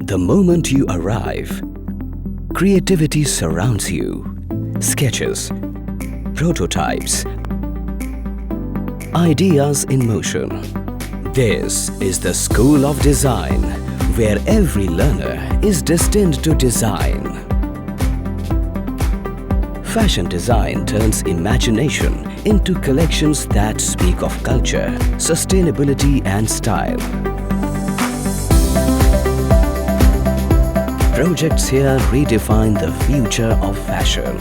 The moment you arrive, creativity surrounds you. Sketches, prototypes, ideas in motion. This is the School of Design, where every learner is destined to design. Fashion design turns imagination into collections that speak of culture, sustainability and style. Projects here redefine the future of fashion.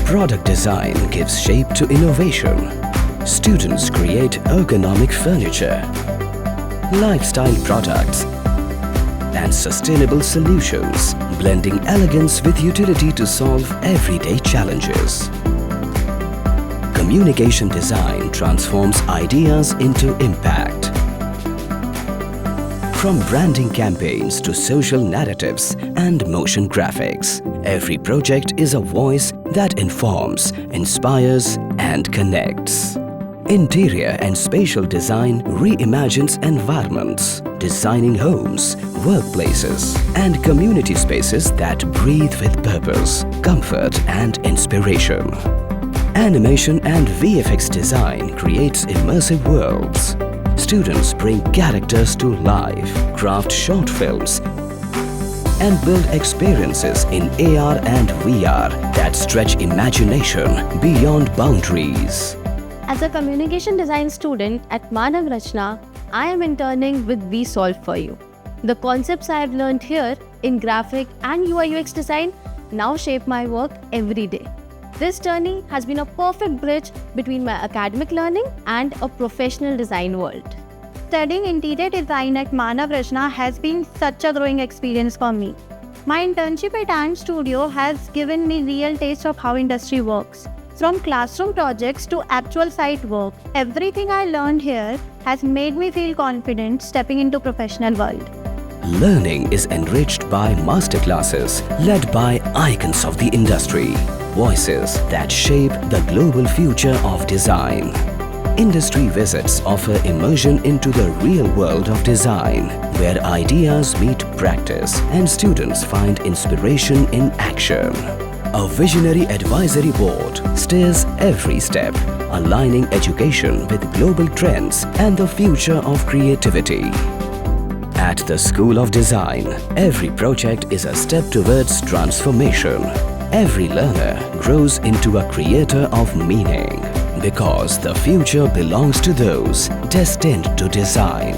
Product design gives shape to innovation. Students create ergonomic furniture, lifestyle products, and sustainable solutions, blending elegance with utility to solve everyday challenges. Communication design transforms ideas into impact. From branding campaigns to social narratives and motion graphics, every project is a voice that informs, inspires, and connects. Interior and spatial design reimagines environments, designing homes, workplaces, and community spaces that breathe with purpose, comfort, and inspiration. Animation and VFX design creates immersive worlds. Students bring characters to life, craft short films, and build experiences in AR and VR that stretch imagination beyond boundaries. As a communication design student at Manav Rachna, I am interning with We Solve for You. The concepts I have learned here in graphic and UI UX design now shape my work every day. This journey has been a perfect bridge between my academic learning and a professional design world. Studying interior design at Manav Rachna has been such a growing experience for me. My internship at Ant Studio has given me real taste of how industry works. From classroom projects to actual site work, everything I learned here has made me feel confident stepping into professional world. Learning is enriched by masterclasses led by icons of the industry, voices that shape the global future of design. Industry visits offer immersion into the real world of design, where ideas meet practice and students find inspiration in action. A visionary advisory board steers every step, aligning education with global trends and the future of creativity. At the School of Design, every project is a step towards transformation. Every learner grows into a creator of meaning, because the future belongs to those destined to design.